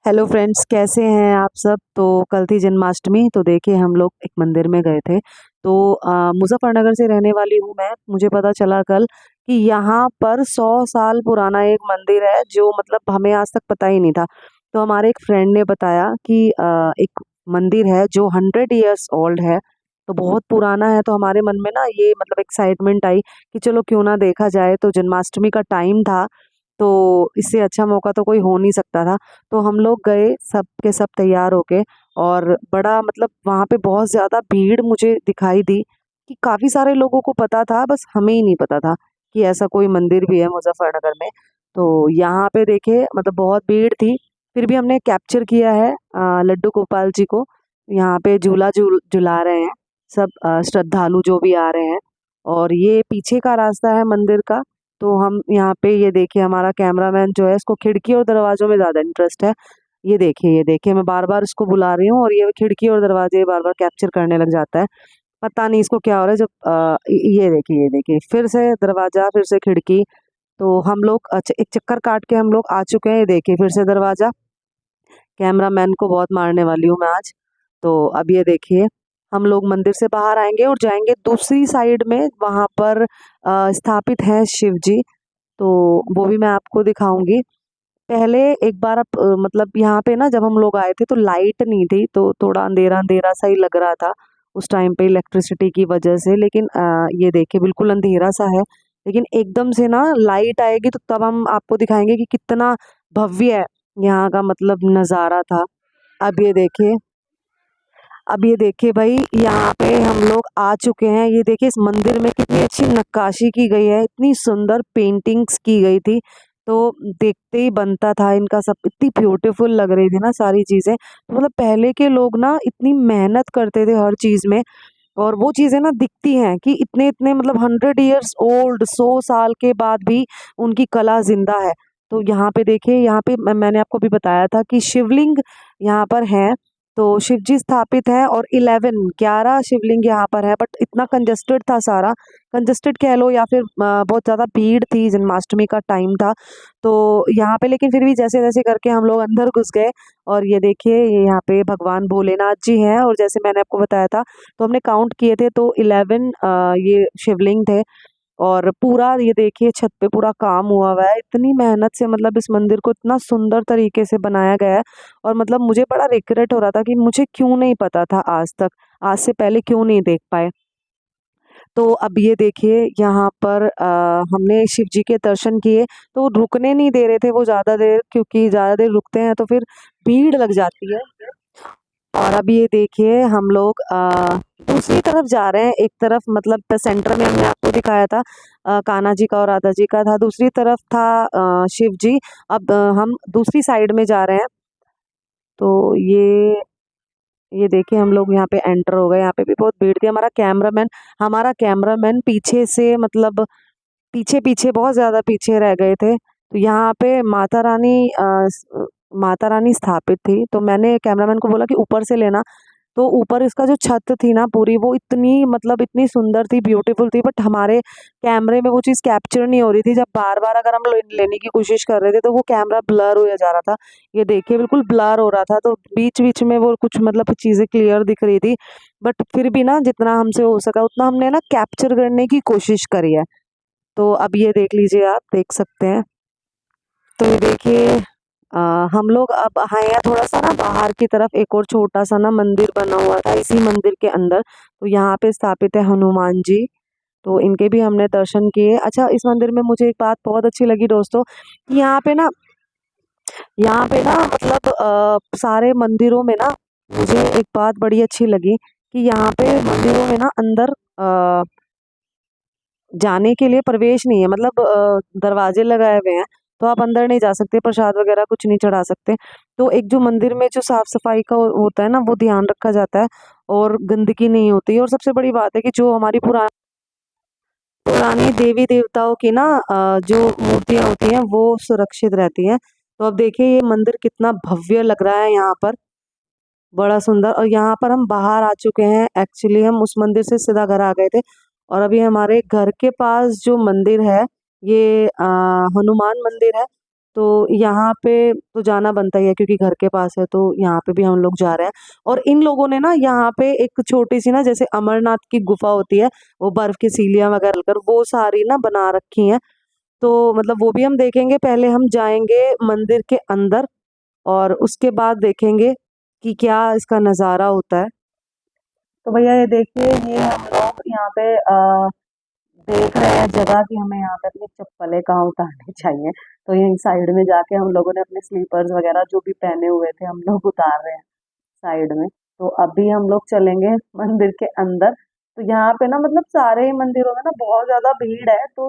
Hello friends, कैसे हैं आप सब। तो कल थी जन्माष्टमी, तो देखिए हम लोग एक मंदिर में गए थे। तो मुजफ्फरनगर से रहने वाली हूँ मैं। मुझे पता चला कल कि यहाँ पर 100 साल पुराना एक मंदिर है, जो मतलब हमें आज तक पता ही नहीं था। तो हमारे एक फ्रेंड ने बताया कि एक मंदिर है जो 100 years ओल्ड है। तो बहुत पुराना है। तो हमारे मन में ना ये मतलब एक्साइटमेंट आई कि चलो क्यों ना देखा जाए। तो जन्माष्टमी का टाइम था, तो इससे अच्छा मौका तो कोई हो नहीं सकता था। तो हम लोग गए, सब के सब तैयार होके। और बड़ा मतलब वहाँ पे बहुत ज़्यादा भीड़ मुझे दिखाई दी कि काफ़ी सारे लोगों को पता था, बस हमें ही नहीं पता था कि ऐसा कोई मंदिर भी है मुजफ्फरनगर में। तो यहाँ पे देखे मतलब बहुत भीड़ थी, फिर भी हमने कैप्चर किया है लड्डू गोपाल जी को। यहाँ पे झूला झुला रहे हैं सब श्रद्धालु जो भी आ रहे हैं। और ये पीछे का रास्ता है मंदिर का। तो हम यहाँ पे ये देखिए, हमारा कैमरामैन जो है, इसको खिड़की और दरवाजों में ज़्यादा इंटरेस्ट है। ये देखिए मैं बार बार इसको बुला रही हूँ और ये खिड़की और दरवाजे बार बार कैप्चर करने लग जाता है। पता नहीं इसको क्या हो रहा है। जब ये देखिए फिर से दरवाजा, फिर से खिड़की। तो हम लोग अच्छा एक चक्कर काट के हम लोग आ चुके हैं। ये देखिए फिर से दरवाजा। कैमरामैन को बहुत मारने वाली हूँ मैं आज। तो अब ये देखिए, हम लोग मंदिर से बाहर आएंगे और जाएंगे दूसरी साइड में। वहाँ पर स्थापित है शिव जी। तो वो भी मैं आपको दिखाऊंगी। पहले एक बार आप मतलब यहाँ पे ना जब हम लोग आए थे तो लाइट नहीं थी, तो थोड़ा अंधेरा अंधेरा सा ही लग रहा था उस टाइम पे, इलेक्ट्रिसिटी की वजह से। लेकिन ये देखिए बिल्कुल अंधेरा सा है। लेकिन एकदम से ना लाइट आएगी तो तब हम आपको दिखाएंगे कि कितना भव्य है यहाँ का मतलब नज़ारा था। अब ये देखिए, अब ये देखिए भाई, यहाँ पे हम लोग आ चुके हैं। ये देखिए इस मंदिर में कितनी अच्छी नक्काशी की गई है, इतनी सुंदर पेंटिंग्स की गई थी। तो देखते ही बनता था इनका सब, इतनी ब्यूटीफुल लग रही थी ना सारी चीजें। तो मतलब पहले के लोग ना इतनी मेहनत करते थे हर चीज में। और वो चीजें ना दिखती हैं कि इतने इतने मतलब 100 years ओल्ड, 100 साल के बाद भी उनकी कला जिंदा है। तो यहाँ पे देखिए, यहाँ पे मैंने आपको भी बताया था कि शिवलिंग यहाँ पर है। तो शिव जी स्थापित है और 11 शिवलिंग यहाँ पर है। बट इतना कंजस्टेड था सारा, कंजस्टेड कह लो या फिर बहुत ज़्यादा भीड़ थी, जन्माष्टमी का टाइम था। तो यहाँ पे लेकिन फिर भी जैसे जैसे करके हम लोग अंदर घुस गए। और ये देखिए, ये यहाँ पे भगवान भोलेनाथ जी हैं। और जैसे मैंने आपको बताया था, तो हमने काउंट किए थे तो 11 ये शिवलिंग थे। और पूरा ये देखिए छत पे पूरा काम हुआ हुआ है, इतनी मेहनत से मतलब इस मंदिर को इतना सुंदर तरीके से बनाया गया है। और मतलब मुझे बड़ा रिग्रेट हो रहा था कि मुझे क्यों नहीं पता था आज तक, आज से पहले क्यों नहीं देख पाए। तो अब ये देखिए, यहाँ पर हमने शिव जी के दर्शन किए। तो रुकने नहीं दे रहे थे वो ज़्यादा देर, क्योंकि ज़्यादा देर रुकते हैं तो फिर भीड़ लग जाती है। और अब ये देखिए हम लोग दूसरी तरफ जा रहे हैं। एक तरफ मतलब सेंटर में हमने आपको दिखाया था कान्हा जी का और राधा जी का था, दूसरी तरफ था शिव जी। अब हम दूसरी साइड में जा रहे हैं। तो ये देखिए हम लोग यहाँ पे एंटर हो गए। यहाँ पे भी बहुत भीड़ थी। हमारा कैमरामैन पीछे से मतलब पीछे पीछे बहुत ज्यादा पीछे रह गए थे। तो यहाँ पे माता रानी स्थापित थी। तो मैंने कैमरामैन को बोला कि ऊपर से लेना। तो ऊपर इसका जो छत थी ना पूरी, वो इतनी मतलब इतनी सुंदर थी, ब्यूटीफुल थी। बट हमारे कैमरे में वो चीज़ कैप्चर नहीं हो रही थी। जब बार बार अगर हम लेने की कोशिश कर रहे थे तो वो कैमरा ब्लर हो जा रहा था। ये देखिए बिल्कुल ब्लर हो रहा था। तो बीच बीच में वो कुछ मतलब चीज़ें क्लियर दिख रही थी। बट फिर भी ना जितना हमसे हो सका उतना हमने ना कैप्चर करने की कोशिश करी है। तो अब ये देख लीजिए, आप देख सकते हैं। तो ये देखिए, अ, हम लोग अब आए हैं थोड़ा सा ना बाहर की तरफ। एक और छोटा सा ना मंदिर बना हुआ था इसी मंदिर के अंदर। तो यहाँ पे स्थापित है हनुमान जी। तो इनके भी हमने दर्शन किए। अच्छा, इस मंदिर में मुझे एक बात बहुत अच्छी लगी दोस्तों, कि यहाँ पे ना मतलब सारे मंदिरों में ना मुझे एक बात बड़ी अच्छी लगी कि यहाँ पे मंदिरों में ना अंदर जाने के लिए प्रवेश नहीं है। मतलब दरवाजे लगाए हुए हैं, तो आप अंदर नहीं जा सकते, प्रसाद वगैरह कुछ नहीं चढ़ा सकते। तो एक जो मंदिर में जो साफ सफाई का होता है ना, वो ध्यान रखा जाता है और गंदगी नहीं होती है। और सबसे बड़ी बात है कि जो हमारी पुरानी पुरानी देवी देवताओं की ना जो मूर्तियां होती हैं वो सुरक्षित रहती हैं। तो अब देखिए ये मंदिर कितना भव्य लग रहा है यहाँ पर, बड़ा सुंदर। और यहाँ पर हम बाहर आ चुके हैं। एक्चुअली हम उस मंदिर से सीधा घर आ गए थे। और अभी हमारे घर के पास जो मंदिर है, ये हनुमान मंदिर है। तो यहाँ पे तो जाना बनता ही है क्योंकि घर के पास है, तो यहाँ पे भी हम लोग जा रहे हैं। और इन लोगों ने ना यहाँ पे एक छोटी सी ना जैसे अमरनाथ की गुफा होती है, वो बर्फ की सीलियां वगैरह कर वो सारी ना बना रखी हैं। तो मतलब वो भी हम देखेंगे। पहले हम जाएंगे मंदिर के अंदर और उसके बाद देखेंगे कि क्या इसका नज़ारा होता है। तो भैया ये देखिए, ये हम लोग यहाँ पे देख रहे हैं जगह कि हमें यहाँ पे अपनी चप्पलें कहाँ उतारनी चाहिए। तो यही साइड में जाके हम लोगों ने अपने स्लीपर्स वगैरह जो भी पहने हुए थे हम लोग उतार रहे हैं साइड में। तो अभी हम लोग चलेंगे मंदिर के अंदर। तो यहाँ पे ना मतलब सारे ही मंदिरों में ना बहुत ज्यादा भीड़ है, तो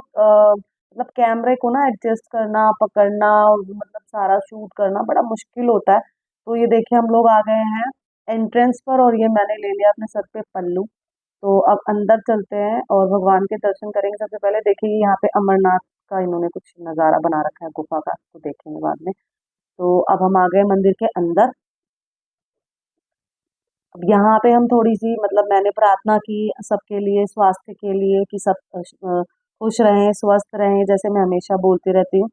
मतलब कैमरे को ना एडजस्ट करना, पकड़ना और मतलब सारा शूट करना बड़ा मुश्किल होता है। तो ये देखिए हम लोग आ गए हैं एंट्रेंस पर, और ये मैंने ले लिया अपने सर पे पल्लू। तो अब अंदर चलते हैं और भगवान के दर्शन करेंगे। सबसे पहले देखिए यहाँ पे अमरनाथ का इन्होंने कुछ नज़ारा बना रखा है गुफा का, तो देखेंगे बाद में। तो अब हम आ गए मंदिर के अंदर। अब यहाँ पे हम थोड़ी सी मतलब मैंने प्रार्थना की सबके लिए, स्वास्थ्य के लिए कि सब खुश रहें, स्वस्थ रहें, जैसे मैं हमेशा बोलती रहती हूँ।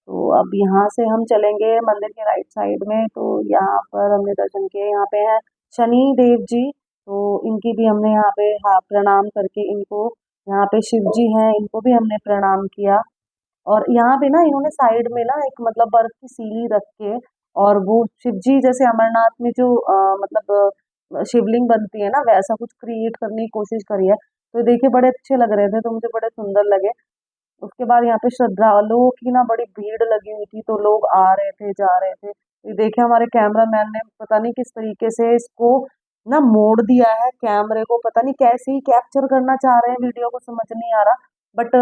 तो अब यहाँ से हम चलेंगे मंदिर के राइट साइड में। तो यहाँ पर हमने दर्शन किए। यहाँ पे है शनि देव जी, तो इनकी भी हमने यहाँ पे हाँ प्रणाम करके इनको, यहाँ पे शिव जी हैं, इनको भी हमने प्रणाम किया। और यहाँ पे ना इन्होंने साइड में ना एक मतलब बर्फ की सीढ़ी रख के, और वो शिव जी जैसे अमरनाथ में जो मतलब शिवलिंग बनती है ना, वैसा कुछ क्रिएट करने की कोशिश करी है। तो देखिए बड़े अच्छे लग रहे थे, तो मुझे बड़े सुंदर लगे। उसके बाद यहाँ पे श्रद्धालुओं की ना बड़ी भीड़ लगी हुई थी, तो लोग आ रहे थे जा रहे थे। ये देखिए हमारे कैमरामैन ने पता नहीं किस तरीके से इसको ना मोड़ दिया है, कैमरे को पता नहीं कैसे ही कैप्चर करना चाह रहे हैं वीडियो को, समझ नहीं आ रहा। बट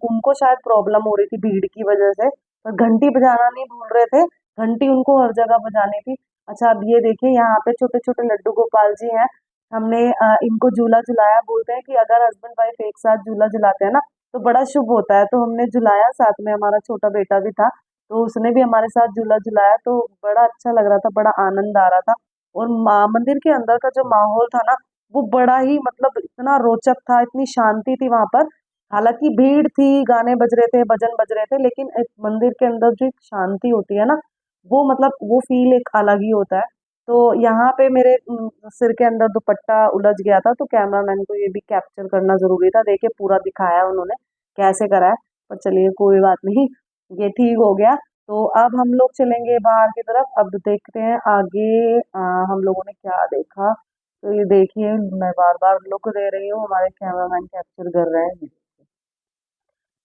उनको शायद प्रॉब्लम हो रही थी भीड़ की वजह से, पर घंटी बजाना नहीं भूल रहे थे। घंटी उनको हर जगह बजानी थी। अच्छा अब ये देखिए यहाँ पे छोटे छोटे लड्डू गोपाल जी हैं। हमने इनको झूला झुलाया। बोलते हैं कि अगर हस्बैंड वाइफ एक साथ झूला झुलाते हैं ना तो बड़ा शुभ होता है। तो हमने झुलाया, साथ में हमारा छोटा बेटा भी था, तो उसने भी हमारे साथ झूला झुलाया। तो बड़ा अच्छा लग रहा था, बड़ा आनंद आ रहा था। और मंदिर के अंदर का जो माहौल था ना, वो बड़ा ही मतलब इतना रोचक था, इतनी शांति थी वहां पर। हालांकि भीड़ थी, गाने बज रहे थे, भजन बज रहे थे, लेकिन एक मंदिर के अंदर जो एक शांति होती है ना, वो मतलब वो फील एक अलग ही होता है। तो यहाँ पे मेरे सिर के अंदर दुपट्टा उलझ गया था, तो कैमरामैन को ये भी कैप्चर करना जरूरी था। देखिए पूरा दिखाया उन्होंने कैसे करा है। पर चलिए कोई बात नहीं, ये ठीक हो गया। तो अब हम लोग चलेंगे बाहर की तरफ। अब देखते हैं आगे हम लोगों ने क्या देखा। तो ये देखिए मैं बार बार लुक दे रही हूँ, हमारे कैमरामैन कैप्चर कर रहे हैं।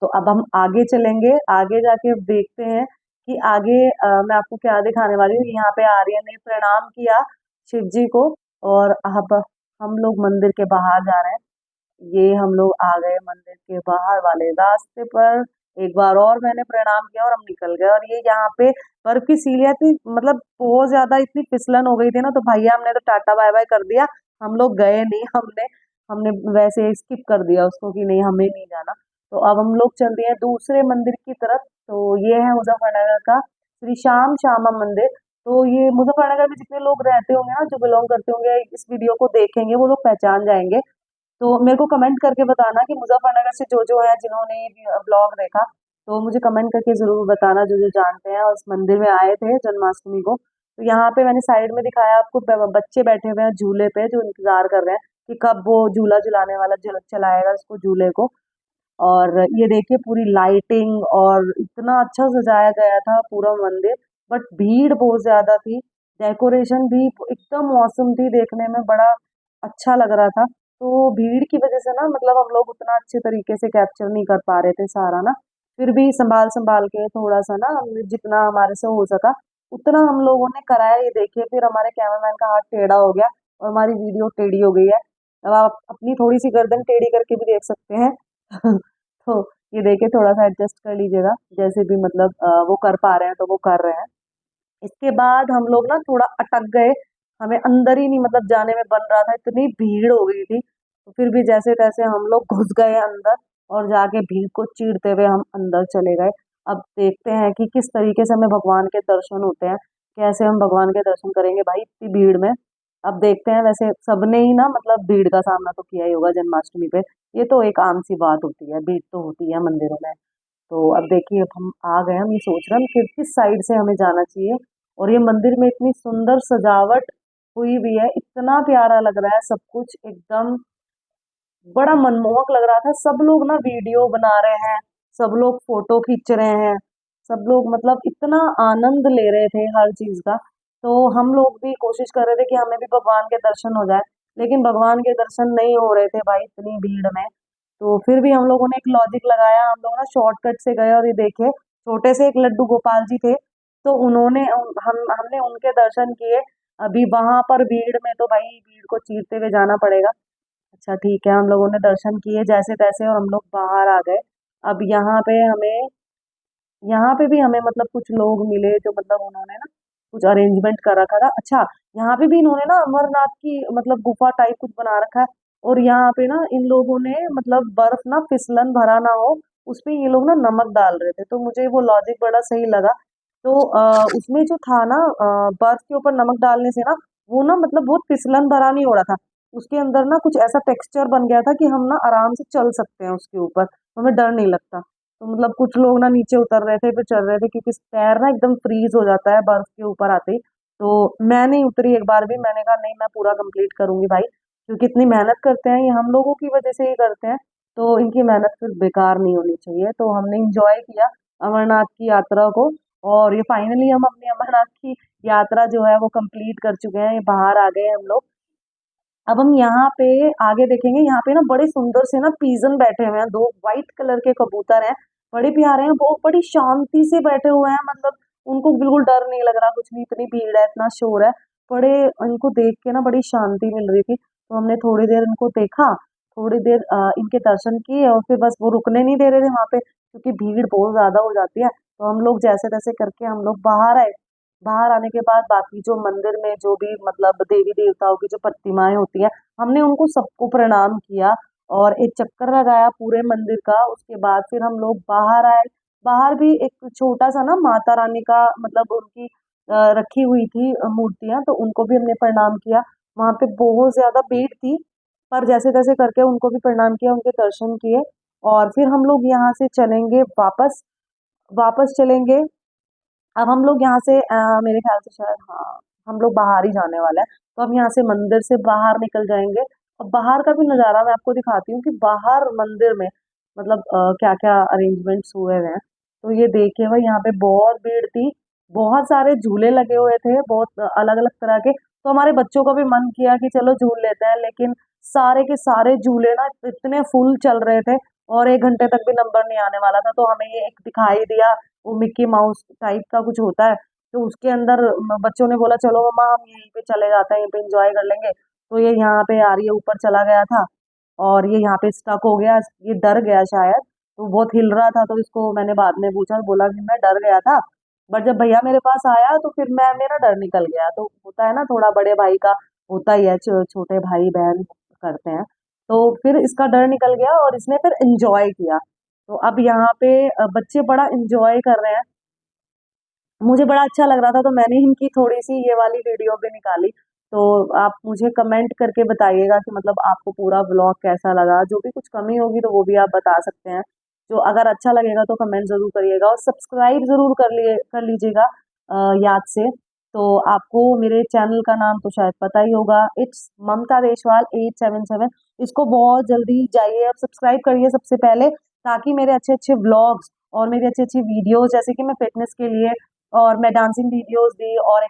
तो अब हम आगे चलेंगे, आगे जाके अब देखते हैं कि आगे मैं आपको क्या दिखाने वाली हूँ। यहाँ पे आर्यन ने प्रणाम किया शिव जी को, और अब हम लोग मंदिर के बाहर जा रहे हैं। ये हम लोग आ गए मंदिर के बाहर वाले रास्ते पर। एक बार और मैंने प्रणाम किया और हम निकल गए। और ये यहाँ पे बर्फ की सीढ़ियाँ थी, मतलब बहुत ज्यादा इतनी फिसलन हो गई थी ना, तो भैया हमने तो टाटा बाय बाय कर दिया, हम लोग गए नहीं। हमने हमने वैसे स्किप कर दिया उसको कि नहीं हमें नहीं जाना। तो अब हम लोग चल दिए हैं दूसरे मंदिर की तरफ। तो ये है मुजफ्फरनगर का श्री श्याम श्यामा मंदिर। तो ये मुजफ्फरनगर में जितने लोग रहते होंगे ना, जो बिलोंग करते होंगे, इस वीडियो को देखेंगे, वो लोग पहचान जाएंगे। तो मेरे को कमेंट करके बताना कि मुजफ्फरनगर से जो है जिन्होंने ये ब्लॉग देखा, तो मुझे कमेंट करके जरूर बताना, जो जो जानते हैं और उस मंदिर में आए थे जन्माष्टमी को। तो यहाँ पे मैंने साइड में दिखाया आपको, बच्चे बैठे हुए हैं झूले पे, जो इंतजार कर रहे हैं कि कब वो झूला झुलाने वाला चलाएगा उसको झूले को। और ये देखिए पूरी लाइटिंग और इतना अच्छा सजाया गया था पूरा मंदिर। बट भीड़ बहुत ज्यादा थी, डेकोरेशन भी एकदम मौसम थी, देखने में बड़ा अच्छा लग रहा था। तो भीड़ की वजह से ना मतलब हम लोग उतना अच्छे तरीके से कैप्चर नहीं कर पा रहे थे सारा ना। फिर भी संभाल संभाल के थोड़ा सा ना हमने जितना हमारे से हो सका उतना हम लोगों ने कराया। ये देखिए फिर हमारे कैमरामैन का हाथ टेढ़ा हो गया और हमारी वीडियो टेढ़ी हो गई है। अब आप अपनी थोड़ी सी गर्दन टेढ़ी करके भी देख सकते हैं। तो ये देखिए थोड़ा सा एडजस्ट कर लीजिएगा, जैसे भी मतलब वो कर पा रहे हैं तो वो कर रहे हैं। इसके बाद हम लोग ना थोड़ा अटक गए, हमें अंदर ही नहीं मतलब जाने में बन रहा था, इतनी भीड़ हो गई थी। तो फिर भी जैसे तैसे हम लोग घुस गए अंदर, और जाके भीड़ को चीरते हुए हम अंदर चले गए। अब देखते हैं कि किस तरीके से हमें भगवान के दर्शन होते हैं, कैसे हम भगवान के दर्शन करेंगे भाई इतनी भीड़ में। अब देखते हैं, वैसे सबने ही ना मतलब भीड़ का सामना तो किया ही होगा जन्माष्टमी पे, ये तो एक आम सी बात होती है, भीड़ तो होती है मंदिरों में। तो अब देखिए, अब हम आ गए, हम ये सोच रहे हैं कि किस साइड से हमें जाना चाहिए। और ये मंदिर में इतनी सुंदर सजावट हुई भी है, इतना प्यारा लग रहा है सब कुछ एकदम, बड़ा मनमोहक लग रहा था। सब लोग ना वीडियो बना रहे हैं, सब लोग फोटो खींच रहे हैं, सब लोग मतलब इतना आनंद ले रहे थे हर चीज का। तो हम लोग भी कोशिश कर रहे थे कि हमें भी भगवान के दर्शन हो जाए, लेकिन भगवान के दर्शन नहीं हो रहे थे भाई इतनी भीड़ में। तो फिर भी हम लोगों ने एक लॉजिक लगाया, हम लोग ना शॉर्टकट से गए और ये देखे, छोटे से एक लड्डू गोपाल जी थे, तो उन्होंने हमने उनके दर्शन किए। अभी वहां पर भीड़ में तो भाई भीड़ को चीरते हुए जाना पड़ेगा। अच्छा ठीक है, हम लोगों ने दर्शन किए जैसे तैसे और हम लोग बाहर आ गए। अब यहाँ पे भी हमें मतलब कुछ लोग मिले जो मतलब उन्होंने ना कुछ अरेंजमेंट कर रखा था। अच्छा, यहाँ पे भी इन्होंने ना अमरनाथ की मतलब गुफा टाइप कुछ बना रखा है। और यहाँ पे ना इन लोगों ने मतलब बर्फ ना फिसलन भरा ना हो, उसपे ये लोग ना नमक डाल रहे थे, तो मुझे वो लॉजिक बड़ा सही लगा। तो उसमें जो था ना, बर्फ के ऊपर नमक डालने से ना वो ना मतलब बहुत फिसलन भरा नहीं हो रहा था, उसके अंदर ना कुछ ऐसा टेक्सचर बन गया था कि हम ना आराम से चल सकते हैं उसके ऊपर, हमें डर नहीं लगता। तो मतलब कुछ लोग ना नीचे उतर रहे थे फिर चल रहे थे, क्योंकि पैर ना एकदम फ्रीज हो जाता है बर्फ के ऊपर आते ही। तो मैं नहीं उतरी एक बार भी, मैंने कहा नहीं मैं पूरा कंप्लीट करूंगी भाई, क्योंकि इतनी मेहनत करते हैं ये हम लोगों की वजह से ही करते हैं, तो इनकी मेहनत फिर बेकार नहीं होनी चाहिए। तो हमने इंजॉय किया अमरनाथ की यात्रा को। और ये फाइनली हम अपनी अमरनाथ की यात्रा जो है वो कंप्लीट कर चुके हैं, ये बाहर आ गए हम लोग। अब हम यहाँ पे आगे देखेंगे, यहाँ पे ना बड़े सुंदर से ना पीजन बैठे हुए हैं, दो व्हाइट कलर के कबूतर हैं, बड़े प्यारे हैं, वो बड़ी शांति से बैठे हुए हैं, मतलब उनको बिल्कुल डर नहीं लग रहा कुछ भी, इतनी भीड़ है इतना शोर है। बड़े इनको देख के ना बड़ी शांति मिल रही थी, तो हमने थोड़ी देर इनको देखा, थोड़ी देर इनके दर्शन किए, और फिर बस वो रुकने नहीं दे रहे थे वहां पे, क्योंकि भीड़ बहुत ज्यादा हो जाती है। तो हम लोग जैसे तैसे करके हम लोग बाहर आए। बाहर आने के बाद बाकी जो मंदिर में जो भी मतलब देवी देवताओं की जो प्रतिमाएं होती हैं, हमने उनको सबको प्रणाम किया और एक चक्कर लगाया पूरे मंदिर का। उसके बाद फिर हम लोग बाहर आए। बाहर भी एक छोटा सा ना माता रानी का मतलब उनकी रखी हुई थी मूर्तियां, तो उनको भी हमने प्रणाम किया। वहां पे बहुत ज्यादा भीड़ थी, पर जैसे तैसे करके उनको भी प्रणाम किया, उनके दर्शन किए। और फिर हम लोग यहाँ से चलेंगे वापस, वापस चलेंगे। अब हम लोग यहाँ से मेरे ख्याल से शायद, हाँ, हम लोग बाहर ही जाने वाला है, तो हम यहाँ से मंदिर से बाहर निकल जाएंगे। और बाहर का भी नज़ारा मैं आपको दिखाती हूँ कि बाहर मंदिर में मतलब क्या क्या अरेंजमेंट्स हुए हुए हैं। तो ये देखिए भाई, यहाँ पे बहुत भीड़ थी, बहुत सारे झूले लगे हुए थे, बहुत अलग अलग तरह के। तो हमारे बच्चों का भी मन किया कि चलो झूल लेते हैं, लेकिन सारे के सारे झूले ना इतने फुल चल रहे थे, और 1 घंटे तक भी नंबर नहीं आने वाला था। तो हमें ये एक दिखाई दिया, वो मिक्की माउस टाइप का कुछ होता है, तो उसके अंदर बच्चों ने बोला चलो मम्मा हम यहीं पे चले जाते हैं, यहीं पे एंजॉय कर लेंगे। तो ये यहाँ पे आ रही है, ऊपर चला गया था, और ये यहाँ पे स्टक हो गया, ये डर गया शायद, तो बहुत हिल रहा था। तो इसको मैंने बाद में पूछा, बोला कि मैं डर गया था, बट जब भैया मेरे पास आया तो फिर मैं मेरा डर निकल गया। तो होता है ना, थोड़ा बड़े भाई का होता ही है, छोटे भाई बहन करते हैं। तो फिर इसका डर निकल गया और इसने फिर एंजॉय किया। तो अब यहाँ पे बच्चे बड़ा एंजॉय कर रहे हैं, मुझे बड़ा अच्छा लग रहा था, तो मैंने इनकी थोड़ी सी ये वाली वीडियो भी निकाली। तो आप मुझे कमेंट करके बताइएगा कि मतलब आपको पूरा व्लॉग कैसा लगा, जो भी कुछ कमी होगी तो वो भी आप बता सकते हैं। जो अगर अच्छा लगेगा तो कमेंट जरूर करिएगा, और सब्सक्राइब जरूर कर लीजिएगा याद से। तो आपको मेरे चैनल का नाम तो शायद पता ही होगा, इट्स ममता देशवाल 877। इसको बहुत जल्दी जाइए अब सब्सक्राइब करिए सबसे पहले, ताकि मेरे अच्छे अच्छे व्लॉग्स और मेरी अच्छी अच्छी वीडियोस, जैसे कि मैं फिटनेस के लिए और मैं डांसिंग वीडियोस भी और